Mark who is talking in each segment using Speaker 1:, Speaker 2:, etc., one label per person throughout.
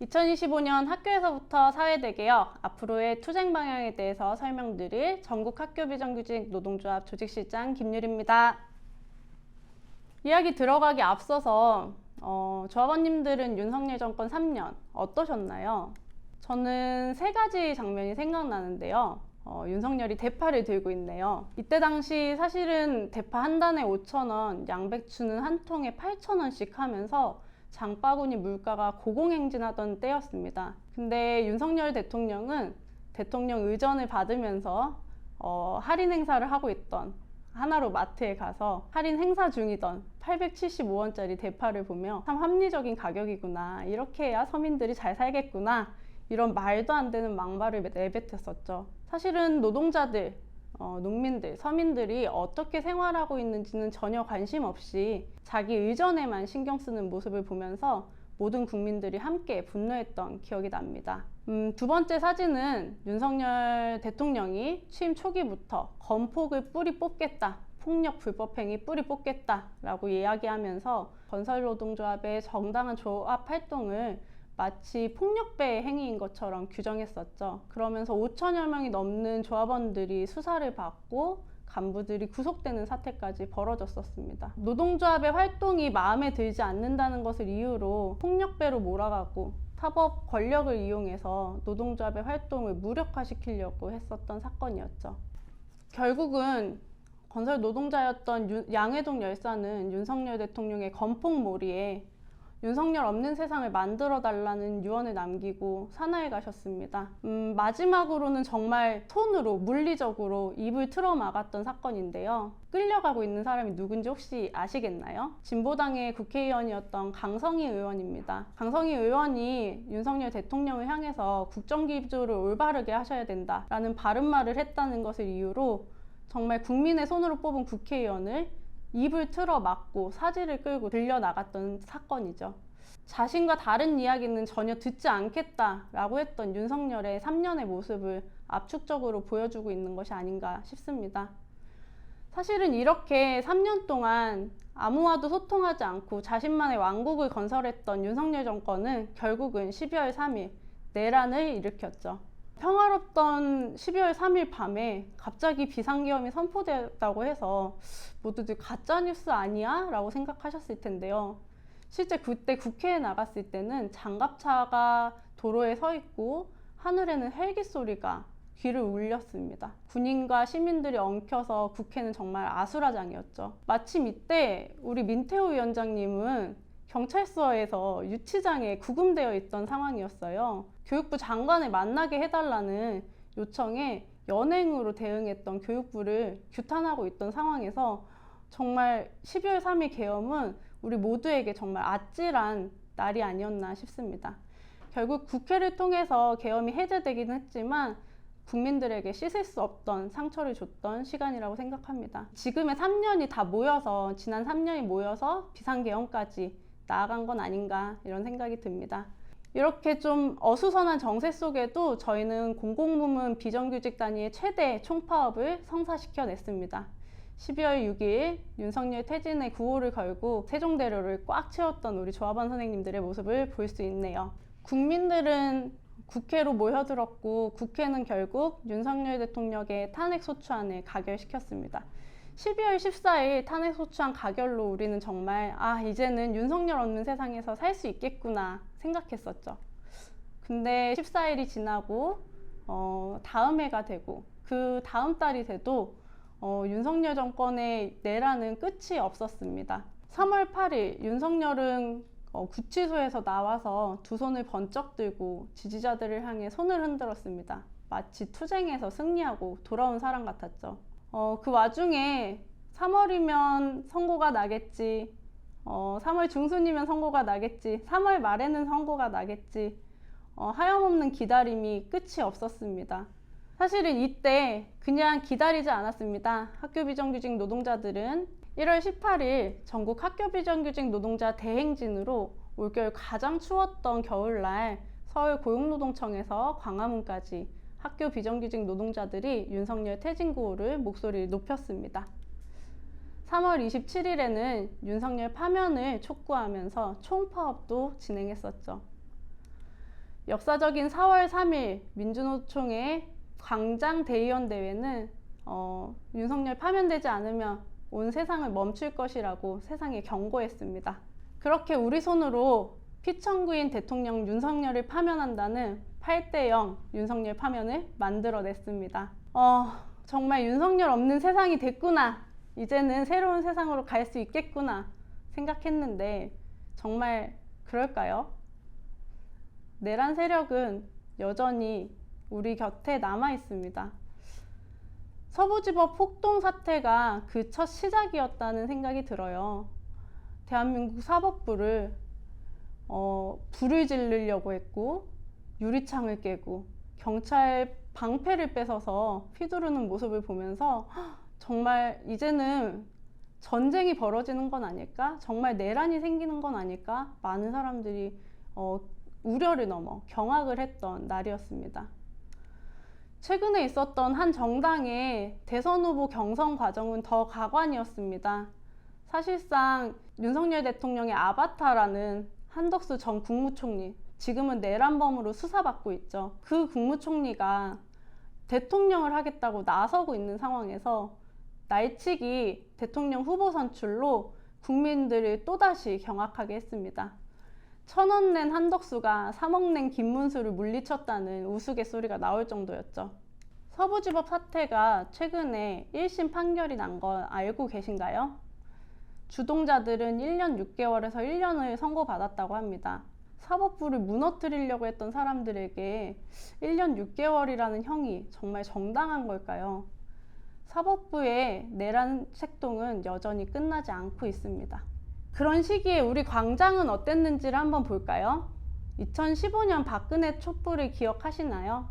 Speaker 1: 2025년 학교에서부터 사회대개혁, 앞으로의 투쟁 방향에 대해서 설명드릴 전국 학교 비정규직 노동조합 조직실장 김유리입니다. 이야기 들어가기 앞서서 조합원님들은 윤석열 정권 3년 어떠셨나요? 저는 세 가지 장면이 생각나는데요. 윤석열이 대파를 들고 있네요. 이때 당시 사실은 대파 한 단에 5,000원, 양배추는 한 통에 8,000원씩 하면서 장바구니 물가가 고공행진하던 때였습니다. 근데 윤석열 대통령은 대통령 의전을 받으면서 할인 행사를 하고 있던 하나로 마트에 가서 할인 행사 중이던 875원짜리 대파를 보며 참 합리적인 가격이구나, 이렇게 해야 서민들이 잘 살겠구나, 이런 말도 안 되는 막말을 내뱉었었죠. 사실은 노동자들, 농민들, 서민들이 어떻게 생활하고 있는지는 전혀 관심 없이 자기 의전에만 신경 쓰는 모습을 보면서 모든 국민들이 함께 분노했던 기억이 납니다. 두 번째 사진은 윤석열 대통령이 취임 초기부터 건폭을 뿌리 뽑겠다, 폭력 불법행위 뿌리 뽑겠다 라고 이야기하면서 건설노동조합의 정당한 조합 활동을 마치 폭력배의 행위인 것처럼 규정했었죠. 그러면서 5천여 명이 넘는 조합원들이 수사를 받고 간부들이 구속되는 사태까지 벌어졌었습니다. 노동조합의 활동이 마음에 들지 않는다는 것을 이유로 폭력배로 몰아가고 사법 권력을 이용해서 노동조합의 활동을 무력화시키려고 했었던 사건이었죠. 결국은 건설 노동자였던 양회동 열사는 윤석열 대통령의 건폭몰이에 윤석열 없는 세상을 만들어 달라는 유언을 남기고 사나이 가셨습니다. 마지막으로는 정말 손으로 물리적으로 입을 틀어 막았던 사건인데요. 끌려가고 있는 사람이 누군지 혹시 아시겠나요? 진보당의 국회의원이었던 강성희 의원입니다. 강성희 의원이 윤석열 대통령을 향해서 국정기조를 올바르게 하셔야 된다라는 바른말을 했다는 것을 이유로 정말 국민의 손으로 뽑은 국회의원을 입을 틀어 막고 사지를 끌고 들려나갔던 사건이죠. 자신과 다른 이야기는 전혀 듣지 않겠다라고 했던 윤석열의 3년의 모습을 압축적으로 보여주고 있는 것이 아닌가 싶습니다. 사실은 이렇게 3년 동안 아무와도 소통하지 않고 자신만의 왕국을 건설했던 윤석열 정권은 결국은 12월 3일 내란을 일으켰죠. 평화롭던 12월 3일 밤에 갑자기 비상계엄이 선포되었다고 해서 모두들 가짜뉴스 아니야? 라고 생각하셨을 텐데요. 실제 그때 국회에 나갔을 때는 장갑차가 도로에 서 있고 하늘에는 헬기 소리가 귀를 울렸습니다. 군인과 시민들이 엉켜서 국회는 정말 아수라장이었죠. 마침 이때 우리 민태호 위원장님은 경찰서에서 유치장에 구금되어 있던 상황이었어요. 교육부 장관을 만나게 해달라는 요청에 연행으로 대응했던 교육부를 규탄하고 있던 상황에서 정말 12월 3일 계엄은 우리 모두에게 정말 아찔한 날이 아니었나 싶습니다. 결국 국회를 통해서 계엄이 해제되긴 했지만 국민들에게 씻을 수 없던 상처를 줬던 시간이라고 생각합니다. 지금의 3년이 다 모여서, 지난 3년이 모여서 비상계엄까지 나아간 건 아닌가, 이런 생각이 듭니다. 이렇게 좀 어수선한 정세 속에도 저희는 공공부문 비정규직 단위의 최대 총파업을 성사시켜냈습니다. 12월 6일 윤석열 퇴진의 구호를 걸고 세종대로를 꽉 채웠던 우리 조합원 선생님들의 모습을 볼 수 있네요. 국민들은 국회로 모여들었고 국회는 결국 윤석열 대통령의 탄핵소추안을 가결시켰습니다. 12월 14일 탄핵소추안 가결로 우리는 정말 이제는 윤석열 없는 세상에서 살 수 있겠구나 생각했었죠. 근데 14일이 지나고 다음 해가 되고 그 다음 달이 돼도 윤석열 정권의 내란은 끝이 없었습니다. 3월 8일 윤석열은 구치소에서 나와서 두 손을 번쩍 들고 지지자들을 향해 손을 흔들었습니다. 마치 투쟁에서 승리하고 돌아온 사람 같았죠. 그 와중에 3월이면 선고가 나겠지, 3월 중순이면 선고가 나겠지, 3월 말에는 선고가 나겠지, 하염없는 기다림이 끝이 없었습니다. 사실은 이때 그냥 기다리지 않았습니다. 학교 비정규직 노동자들은 1월 18일 전국 학교 비정규직 노동자 대행진으로 올겨울 가장 추웠던 겨울날 서울 고용노동청에서 광화문까지 학교 비정규직 노동자들이 윤석열 퇴진 구호를 목소리를 높였습니다. 3월 27일에는 윤석열 파면을 촉구하면서 총파업도 진행했었죠. 역사적인 4월 3일 민주노총의 광장 대의원 대회는 윤석열 파면되지 않으면 온 세상을 멈출 것이라고 세상에 경고했습니다. 그렇게 우리 손으로 피청구인 대통령 윤석열을 파면한다는 8대0 윤석열 파면을 만들어냈습니다. 정말 윤석열 없는 세상이 됐구나. 이제는 새로운 세상으로 갈 수 있겠구나 생각했는데 정말 그럴까요? 내란 세력은 여전히 우리 곁에 남아 있습니다. 서부지법 폭동 사태가 그 첫 시작이었다는 생각이 들어요. 대한민국 사법부를 불을 지르려고 했고 유리창을 깨고 경찰 방패를 뺏어서 휘두르는 모습을 보면서 정말 이제는 전쟁이 벌어지는 건 아닐까? 정말 내란이 생기는 건 아닐까? 많은 사람들이 우려를 넘어 경악을 했던 날이었습니다. 최근에 있었던 한 정당의 대선 후보 경선 과정은 더 가관이었습니다. 사실상 윤석열 대통령의 아바타라는 한덕수 전 국무총리, 지금은 내란범으로 수사받고 있죠. 그 국무총리가 대통령을 하겠다고 나서고 있는 상황에서 날치기 대통령 후보 선출로 국민들을 또다시 경악하게 했습니다. 1,000원 낸 한덕수가 3억 낸 김문수를 물리쳤다는 우스갯소리가 나올 정도였죠. 서부지법 사태가 최근에 1심 판결이 난 건 알고 계신가요? 주동자들은 1년 6개월에서 1년을 선고받았다고 합니다. 사법부를 무너뜨리려고 했던 사람들에게 1년 6개월이라는 형이 정말 정당한 걸까요? 사법부의 내란 색동은 여전히 끝나지 않고 있습니다. 그런 시기에 우리 광장은 어땠는지를 한번 볼까요? 2015년 박근혜 촛불을 기억하시나요?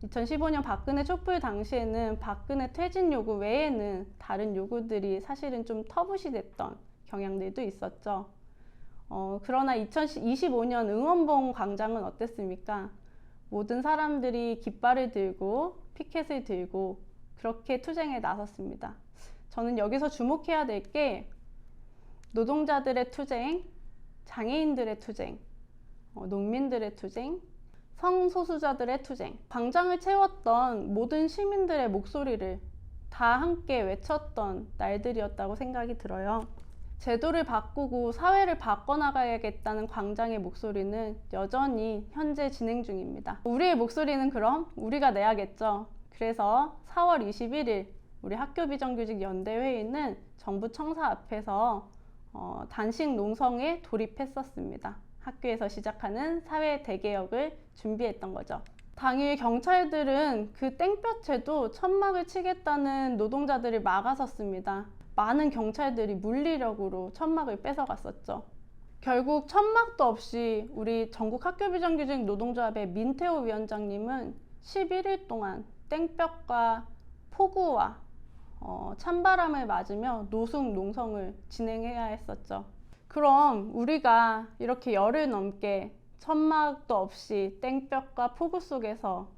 Speaker 1: 2015년 박근혜 촛불 당시에는 박근혜 퇴진 요구 외에는 다른 요구들이 사실은 좀 터부시됐던 경향들도 있었죠. 그러나 2025년 응원봉 광장은 어땠습니까? 모든 사람들이 깃발을 들고 피켓을 들고 그렇게 투쟁에 나섰습니다. 저는 여기서 주목해야 될 게 노동자들의 투쟁, 장애인들의 투쟁, 농민들의 투쟁, 성소수자들의 투쟁, 광장을 채웠던 모든 시민들의 목소리를 다 함께 외쳤던 날들이었다고 생각이 들어요. 제도를 바꾸고 사회를 바꿔나가야겠다는 광장의 목소리는 여전히 현재 진행 중입니다. 우리의 목소리는 그럼 우리가 내야겠죠. 그래서 4월 21일 우리 학교비정규직 연대회의는 정부 청사 앞에서 단식 농성에 돌입했었습니다. 학교에서 시작하는 사회 대개혁을 준비했던 거죠. 당일 경찰들은 그 땡볕에도 천막을 치겠다는 노동자들을 막아섰습니다. 많은 경찰들이 물리력으로 천막을 뺏어갔었죠. 결국 천막도 없이 우리 전국 학교비정규직 노동조합의 민태호 위원장님은 11일 동안 땡볕과 폭우와 찬바람을 맞으며 노숙 농성을 진행해야 했었죠. 그럼 우리가 이렇게 열흘 넘게 천막도 없이 땡볕과 폭우 속에서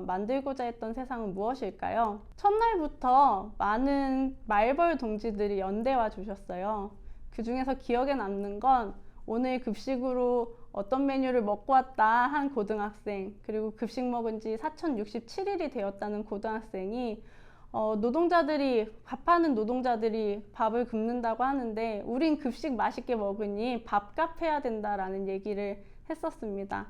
Speaker 1: 만들고자 했던 세상은 무엇일까요? 첫날부터 많은 말벌 동지들이 연대와 주셨어요. 그 중에서 기억에 남는 건 오늘 급식으로 어떤 메뉴를 먹고 왔다 한 고등학생, 그리고 급식 먹은 지 4,067일이 되었다는 고등학생이 밥하는 노동자들이 밥을 굶는다고 하는데 우린 급식 맛있게 먹으니 밥값 해야 된다라는 얘기를 했었습니다.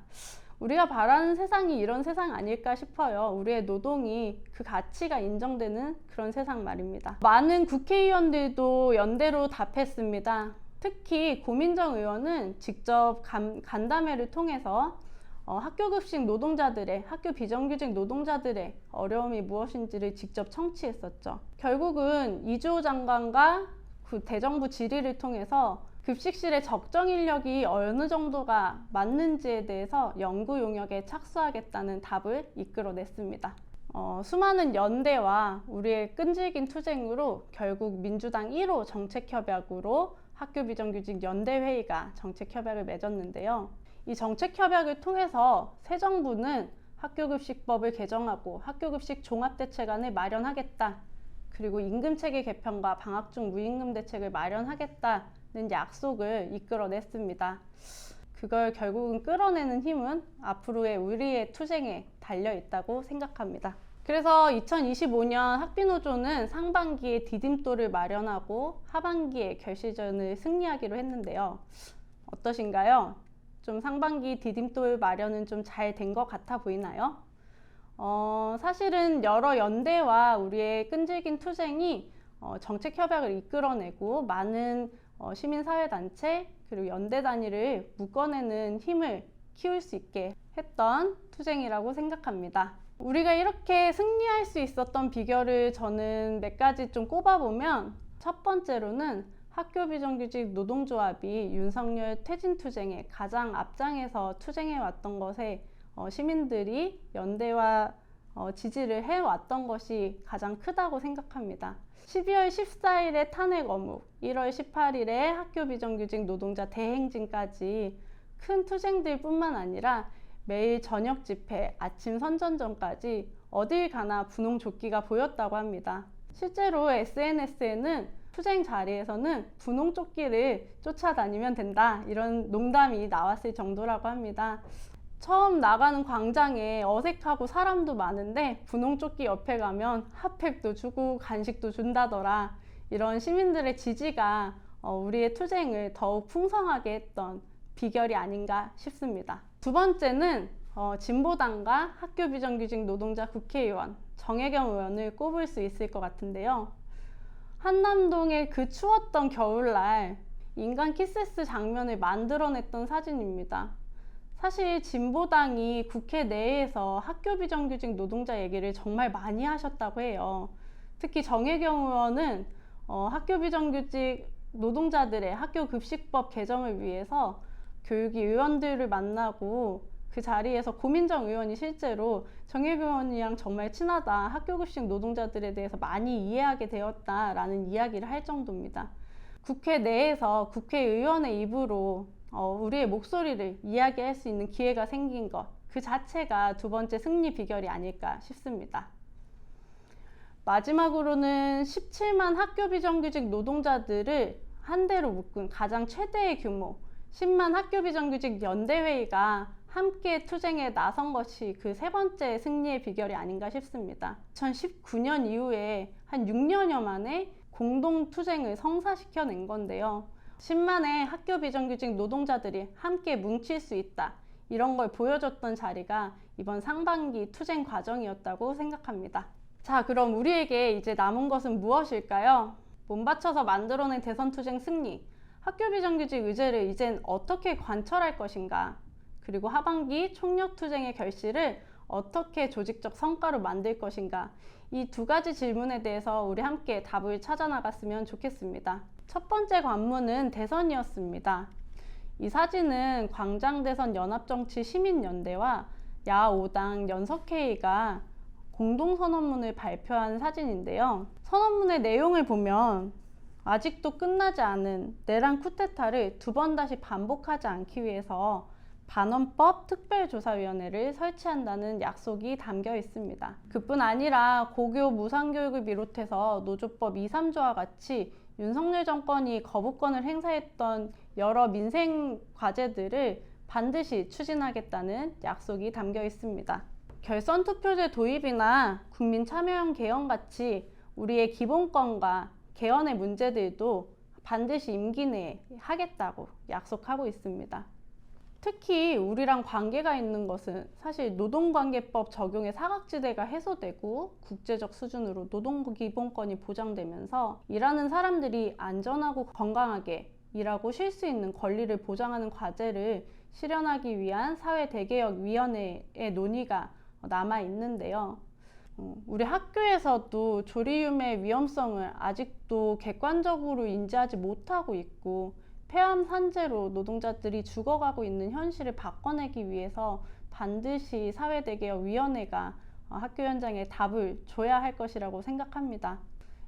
Speaker 1: 우리가 바라는 세상이 이런 세상 아닐까 싶어요. 우리의 노동이 그 가치가 인정되는 그런 세상 말입니다. 많은 국회의원들도 연대로 답했습니다. 특히 고민정 의원은 직접 간담회를 통해서 학교급식 노동자들의, 학교 비정규직 노동자들의 어려움이 무엇인지를 직접 청취했었죠. 결국은 이주호 장관과 그 대정부 질의를 통해서 급식실의 적정 인력이 어느 정도가 맞는지에 대해서 연구 용역에 착수하겠다는 답을 이끌어냈습니다. 수많은 연대와 우리의 끈질긴 투쟁으로 결국 민주당 1호 정책협약으로 학교비정규직 연대회의가 정책협약을 맺었는데요. 이 정책협약을 통해서 새 정부는 학교급식법을 개정하고 학교급식 종합대책안을 마련하겠다. 그리고 임금체계 개편과 방학 중 무임금 대책을 마련하겠다는 약속을 이끌어냈습니다. 그걸 결국은 끌어내는 힘은 앞으로의 우리의 투쟁에 달려 있다고 생각합니다. 그래서 2025년 학비노조는 상반기에 디딤돌을 마련하고 하반기에 결실전을 승리하기로 했는데요. 어떠신가요? 좀 상반기 디딤돌 마련은 좀 잘 된 것 같아 보이나요? 사실은 여러 연대와 우리의 끈질긴 투쟁이 정책 협약을 이끌어내고 많은 시민사회단체 그리고 연대 단위를 묶어내는 힘을 키울 수 있게 했던 투쟁이라고 생각합니다. 우리가 이렇게 승리할 수 있었던 비결을 저는 몇 가지 좀 꼽아보면, 첫 번째로는 학교 비정규직 노동조합이 윤석열 퇴진 투쟁에 가장 앞장에서 투쟁해 왔던 것에 시민들이 연대와 지지를 해왔던 것이 가장 크다고 생각합니다. 12월 14일에 탄핵 어묵, 1월 18일에 학교 비정규직 노동자 대행진까지 큰 투쟁들 뿐만 아니라 매일 저녁 집회, 아침 선전전까지 어딜 가나 분홍조끼가 보였다고 합니다. 실제로 SNS에는 투쟁 자리에서는 분홍조끼를 쫓아다니면 된다, 이런 농담이 나왔을 정도라고 합니다. 처음 나가는 광장에 어색하고 사람도 많은데 분홍조끼 옆에 가면 핫팩도 주고 간식도 준다더라. 이런 시민들의 지지가 우리의 투쟁을 더욱 풍성하게 했던 비결이 아닌가 싶습니다. 두 번째는 진보당과 학교 비정규직 노동자 국회의원 정혜경 의원을 꼽을 수 있을 것 같은데요. 한남동의 그 추웠던 겨울날 인간 키세스 장면을 만들어냈던 사진입니다. 사실 진보당이 국회 내에서 학교 비정규직 노동자 얘기를 정말 많이 하셨다고 해요. 특히 정혜경 의원은 학교 비정규직 노동자들의 학교 급식법 개정을 위해서 교육위 의원들을 만나고 그 자리에서 고민정 의원이 실제로 정혜경 의원이랑 정말 친하다, 학교 급식 노동자들에 대해서 많이 이해하게 되었다라는 이야기를 할 정도입니다. 국회 내에서 국회의원의 입으로 우리의 목소리를 이야기할 수 있는 기회가 생긴 것, 그 자체가 두 번째 승리 비결이 아닐까 싶습니다. 마지막으로는 17만 학교 비정규직 노동자들을 한 대로 묶은 가장 최대의 규모 10만 학교 비정규직 연대회의가 함께 투쟁에 나선 것이 그 세 번째 승리의 비결이 아닌가 싶습니다. 2019년 이후에 한 6년여 만에 공동 투쟁을 성사시켜낸 건데요. 10만의 학교 비정규직 노동자들이 함께 뭉칠 수 있다, 이런 걸 보여줬던 자리가 이번 상반기 투쟁 과정이었다고 생각합니다. 자, 그럼 우리에게 이제 남은 것은 무엇일까요? 몸바쳐서 만들어낸 대선 투쟁 승리, 학교 비정규직 의제를 이젠 어떻게 관철할 것인가, 그리고 하반기 총력 투쟁의 결실을 어떻게 조직적 성과로 만들 것인가, 이 두 가지 질문에 대해서 우리 함께 답을 찾아 나갔으면 좋겠습니다. 첫 번째 관문은 대선이었습니다. 이 사진은 광장대선 연합정치 시민연대와 야5당 연석회의가 공동선언문을 발표한 사진인데요. 선언문의 내용을 보면 아직도 끝나지 않은 내란 쿠데타를 두 번 다시 반복하지 않기 위해서 반헌법 특별조사위원회를 설치한다는 약속이 담겨 있습니다. 그뿐 아니라 고교 무상교육을 비롯해서 노조법 2, 3조와 같이 윤석열 정권이 거부권을 행사했던 여러 민생 과제들을 반드시 추진하겠다는 약속이 담겨 있습니다. 결선 투표제 도입이나 국민 참여형 개헌 같이 우리의 기본권과 개헌의 문제들도 반드시 임기 내에 하겠다고 약속하고 있습니다. 특히 우리랑 관계가 있는 것은 사실 노동관계법 적용의 사각지대가 해소되고 국제적 수준으로 노동기본권이 보장되면서 일하는 사람들이 안전하고 건강하게 일하고 쉴 수 있는 권리를 보장하는 과제를 실현하기 위한 사회대개혁위원회의 논의가 남아 있는데요. 우리 학교에서도 조리움의 위험성을 아직도 객관적으로 인지하지 못하고 있고, 폐암 산재로 노동자들이 죽어가고 있는 현실을 바꿔내기 위해서 반드시 사회대개혁위원회가 학교 현장에 답을 줘야 할 것이라고 생각합니다.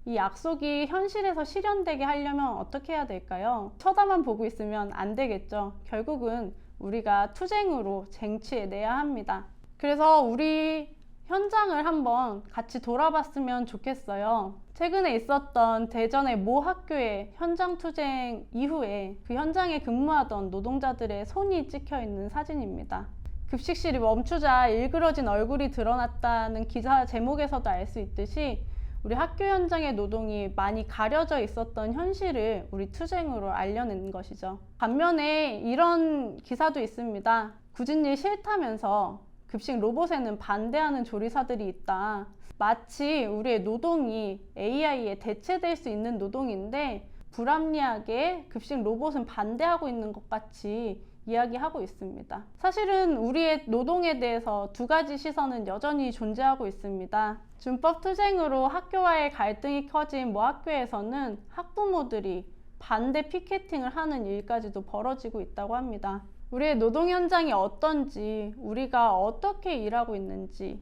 Speaker 1: 이 약속이 현실에서 실현되게 하려면 어떻게 해야 될까요? 쳐다만 보고 있으면 안 되겠죠. 결국은 우리가 투쟁으로 쟁취해내야 합니다. 그래서 우리 현장을 한번 같이 돌아봤으면 좋겠어요. 최근에 있었던 대전의 모 학교의 현장 투쟁 이후에 그 현장에 근무하던 노동자들의 손이 찍혀 있는 사진입니다. 급식실이 멈추자 일그러진 얼굴이 드러났다는 기사 제목에서도 알 수 있듯이 우리 학교 현장의 노동이 많이 가려져 있었던 현실을 우리 투쟁으로 알려낸 것이죠. 반면에 이런 기사도 있습니다. 굳은 일 싫다면서 급식 로봇에는 반대하는 조리사들이 있다. 마치 우리의 노동이 AI에 대체될 수 있는 노동인데 불합리하게 급식 로봇은 반대하고 있는 것 같이 이야기하고 있습니다. 사실은 우리의 노동에 대해서 두 가지 시선은 여전히 존재하고 있습니다. 준법 투쟁으로 학교와의 갈등이 커진 모 학교에서는 학부모들이 반대 피켓팅을 하는 일까지도 벌어지고 있다고 합니다. 우리의 노동 현장이 어떤지, 우리가 어떻게 일하고 있는지,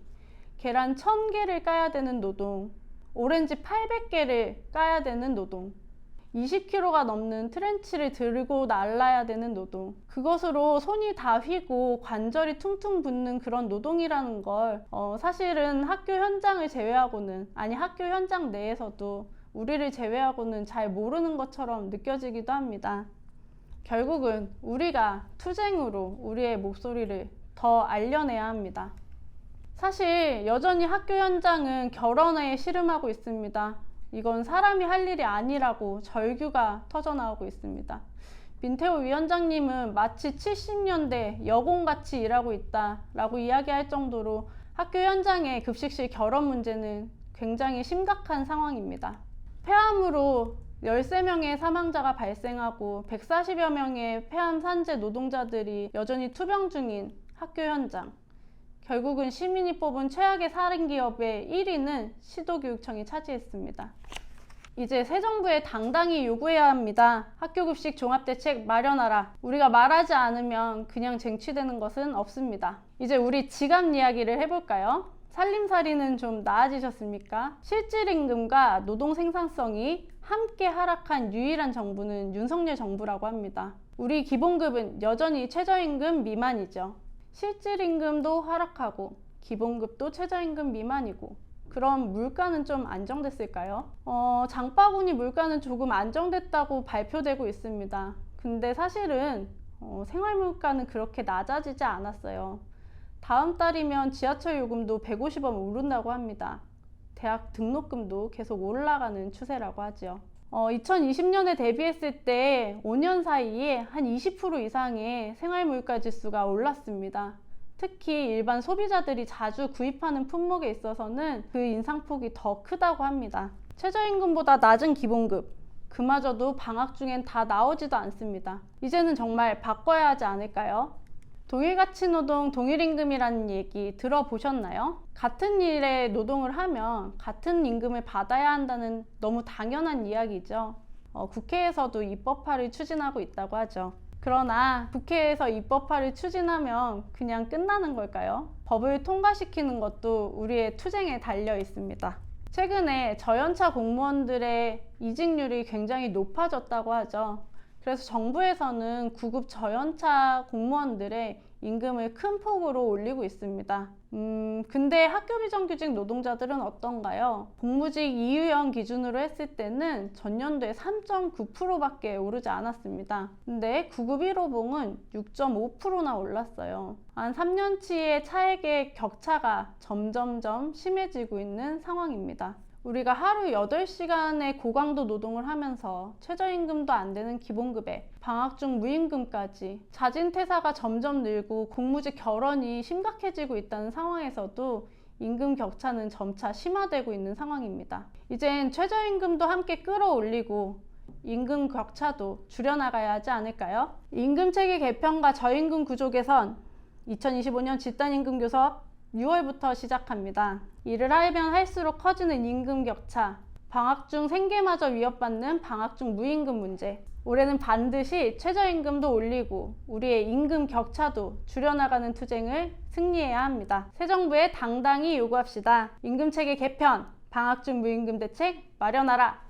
Speaker 1: 계란 1000개를 까야 되는 노동, 오렌지 800개를 까야 되는 노동, 20kg가 넘는 트렌치를 들고 날라야 되는 노동, 그것으로 손이 다 휘고 관절이 퉁퉁 붓는 그런 노동이라는 걸 사실은 학교 현장을 제외하고는, 아니 학교 현장 내에서도 우리를 제외하고는 잘 모르는 것처럼 느껴지기도 합니다. 결국은 우리가 투쟁으로 우리의 목소리를 더 알려내야 합니다. 사실 여전히 학교 현장은 결혼에 씨름하고 있습니다. 이건 사람이 할 일이 아니라고 절규가 터져나오고 있습니다. 민태호 위원장님은 마치 70년대 여공같이 일하고 있다라고 이야기할 정도로 학교 현장의 급식실 결혼 문제는 굉장히 심각한 상황입니다. 폐암으로 13명의 사망자가 발생하고 140여 명의 폐암 산재 노동자들이 여전히 투병 중인 학교 현장. 결국은 시민이 뽑은 최악의 살인기업의 1위는 시도교육청이 차지했습니다. 이제 새 정부에 당당히 요구해야 합니다. 학교급식 종합대책 마련하라. 우리가 말하지 않으면 그냥 쟁취되는 것은 없습니다. 이제 우리 지갑 이야기를 해볼까요? 살림살이는 좀 나아지셨습니까? 실질임금과 노동 생산성이 함께 하락한 유일한 정부는 윤석열 정부라고 합니다. 우리 기본급은 여전히 최저임금 미만이죠. 실질임금도 하락하고 기본급도 최저임금 미만이고, 그럼 물가는 좀 안정됐을까요? 장바구니 물가는 조금 안정됐다고 발표되고 있습니다. 근데 사실은 생활물가는 그렇게 낮아지지 않았어요. 다음 달이면 지하철 요금도 150원 오른다고 합니다. 대학 등록금도 계속 올라가는 추세라고 하죠. 2020년에 대비했을 때 5년 사이에 한 20% 이상의 생활물가 지수가 올랐습니다. 특히 일반 소비자들이 자주 구입하는 품목에 있어서는 그 인상폭이 더 크다고 합니다. 최저임금보다 낮은 기본급, 그마저도 방학 중엔 다 나오지도 않습니다. 이제는 정말 바꿔야 하지 않을까요? 동일가치노동, 동일임금이라는 얘기 들어보셨나요? 같은 일에 노동을 하면 같은 임금을 받아야 한다는 너무 당연한 이야기죠. 국회에서도 입법화를 추진하고 있다고 하죠. 그러나 국회에서 입법화를 추진하면 그냥 끝나는 걸까요? 법을 통과시키는 것도 우리의 투쟁에 달려 있습니다. 최근에 저연차 공무원들의 이직률이 굉장히 높아졌다고 하죠. 그래서 정부에서는 구급 저연차 공무원들의 임금을 큰 폭으로 올리고 있습니다. 근데 학교 비정규직 노동자들은 어떤가요? 공무직 이유형 기준으로 했을 때는 전년도에 3.9%밖에 오르지 않았습니다. 근데 구급 1호봉은 6.5%나 올랐어요. 한 3년치의 차액의 격차가 점점점 심해지고 있는 상황입니다. 우리가 하루 8시간의 고강도 노동을 하면서 최저임금도 안 되는 기본급에 방학 중 무임금까지 자진퇴사가 점점 늘고 공무직 결원이 심각해지고 있다는 상황에서도 임금 격차는 점차 심화되고 있는 상황입니다. 이젠 최저임금도 함께 끌어올리고 임금 격차도 줄여나가야 하지 않을까요? 임금체계 개편과 저임금 구조 개선, 2025년 집단임금 교섭 6월부터 시작합니다. 일을 하면 할수록 커지는 임금 격차, 방학 중 생계마저 위협받는 방학 중 무임금 문제. 올해는 반드시 최저임금도 올리고 우리의 임금 격차도 줄여나가는 투쟁을 승리해야 합니다. 새 정부에 당당히 요구합시다. 임금체계 개편, 방학 중 무임금 대책 마련하라.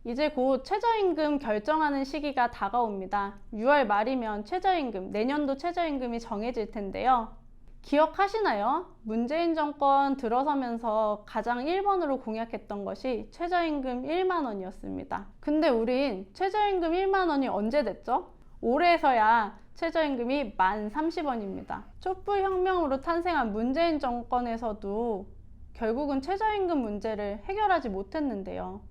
Speaker 1: 이제 곧 최저임금 결정하는 시기가 다가옵니다. 6월 말이면 최저임금, 내년도 최저임금이 정해질 텐데요. 기억하시나요? 문재인 정권 들어서면서 가장 1번으로 공약했던 것이 최저임금 1만 원이었습니다. 근데 우린 최저임금 1만 원이 언제 됐죠? 올해서야 최저임금이 1030원입니다. 촛불혁명으로 탄생한 문재인 정권에서도 결국은 최저임금 문제를 해결하지 못했는데요.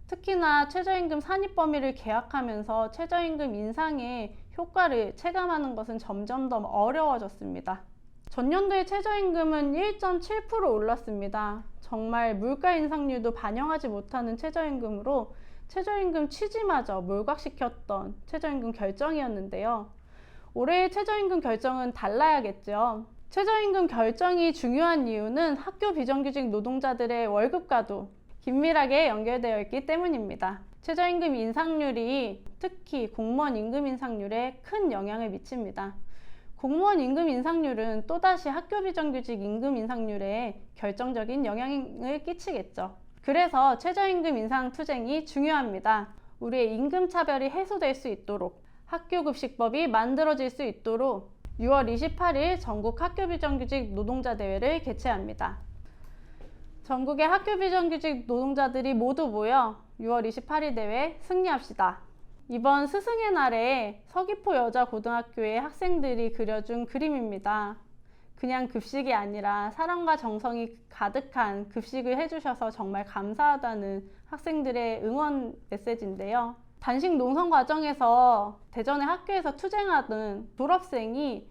Speaker 1: 특히나 최저임금 산입 범위를 계약하면서 최저임금 인상의 효과를 체감하는 것은 점점 더 어려워졌습니다. 전년도의 최저임금은 1.7% 올랐습니다. 정말 물가 인상률도 반영하지 못하는 최저임금으로 최저임금 취지마저 몰각시켰던 최저임금 결정이었는데요. 올해의 최저임금 결정은 달라야겠죠. 최저임금 결정이 중요한 이유는 학교 비정규직 노동자들의 월급과도 긴밀하게 연결되어 있기 때문입니다. 최저임금 인상률이 특히 공무원 임금 인상률에 큰 영향을 미칩니다. 공무원 임금 인상률은 또다시 학교 비정규직 임금 인상률에 결정적인 영향을 끼치겠죠. 그래서 최저임금 인상 투쟁이 중요합니다. 우리의 임금 차별이 해소될 수 있도록 학교급식법이 만들어질 수 있도록 6월 28일 전국 학교 비정규직 노동자 대회를 개최합니다. 전국의 학교 비정규직 노동자들이 모두 모여 6월 28일 대회 승리합시다. 이번 스승의 날에 서귀포 여자고등학교의 학생들이 그려준 그림입니다. 그냥 급식이 아니라 사랑과 정성이 가득한 급식을 해주셔서 정말 감사하다는 학생들의 응원 메시지인데요. 단식 농성 과정에서 대전의 학교에서 투쟁하던 졸업생이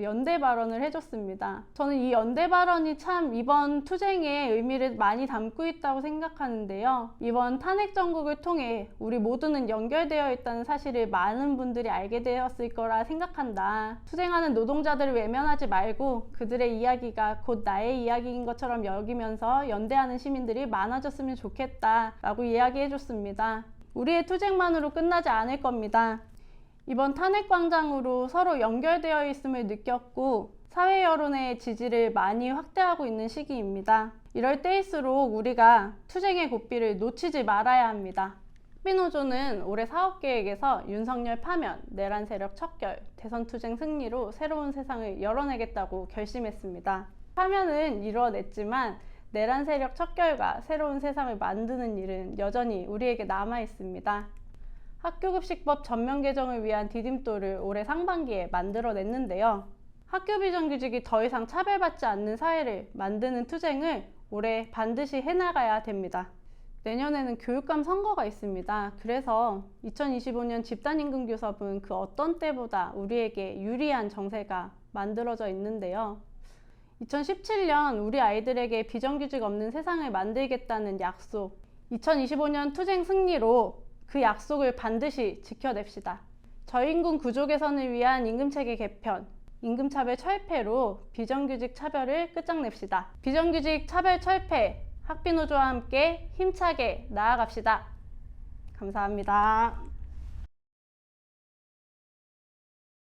Speaker 1: 연대 발언을 해줬습니다. 저는 이 연대 발언이 참 이번 투쟁의 의미를 많이 담고 있다고 생각하는데요. 이번 탄핵 정국을 통해 우리 모두는 연결되어 있다는 사실을 많은 분들이 알게 되었을 거라 생각한다. 투쟁하는 노동자들을 외면하지 말고 그들의 이야기가 곧 나의 이야기인 것처럼 여기면서 연대하는 시민들이 많아졌으면 좋겠다 라고 이야기해줬습니다. 우리의 투쟁만으로 끝나지 않을 겁니다. 이번 탄핵광장으로 서로 연결되어 있음을 느꼈고 사회 여론의 지지를 많이 확대하고 있는 시기입니다. 이럴 때일수록 우리가 투쟁의 고삐를 놓치지 말아야 합니다. 학비노조는 올해 사업계획에서 윤석열 파면, 내란 세력 척결, 대선 투쟁 승리로 새로운 세상을 열어내겠다고 결심했습니다. 파면은 이루어냈지만 내란 세력 척결과 새로운 세상을 만드는 일은 여전히 우리에게 남아 있습니다. 학교급식법 전면 개정을 위한 디딤돌을 올해 상반기에 만들어냈는데요. 학교 비정규직이 더 이상 차별받지 않는 사회를 만드는 투쟁을 올해 반드시 해나가야 됩니다. 내년에는 교육감 선거가 있습니다. 그래서 2025년 집단임금교섭은 그 어떤 때보다 우리에게 유리한 정세가 만들어져 있는데요. 2017년 우리 아이들에게 비정규직 없는 세상을 만들겠다는 약속, 2025년 투쟁 승리로 그 약속을 반드시 지켜냅시다. 저임금 구조 개선을 위한 임금체계 개편, 임금차별 철폐로 비정규직 차별을 끝장냅시다. 비정규직 차별 철폐, 학비노조와 함께 힘차게 나아갑시다. 감사합니다.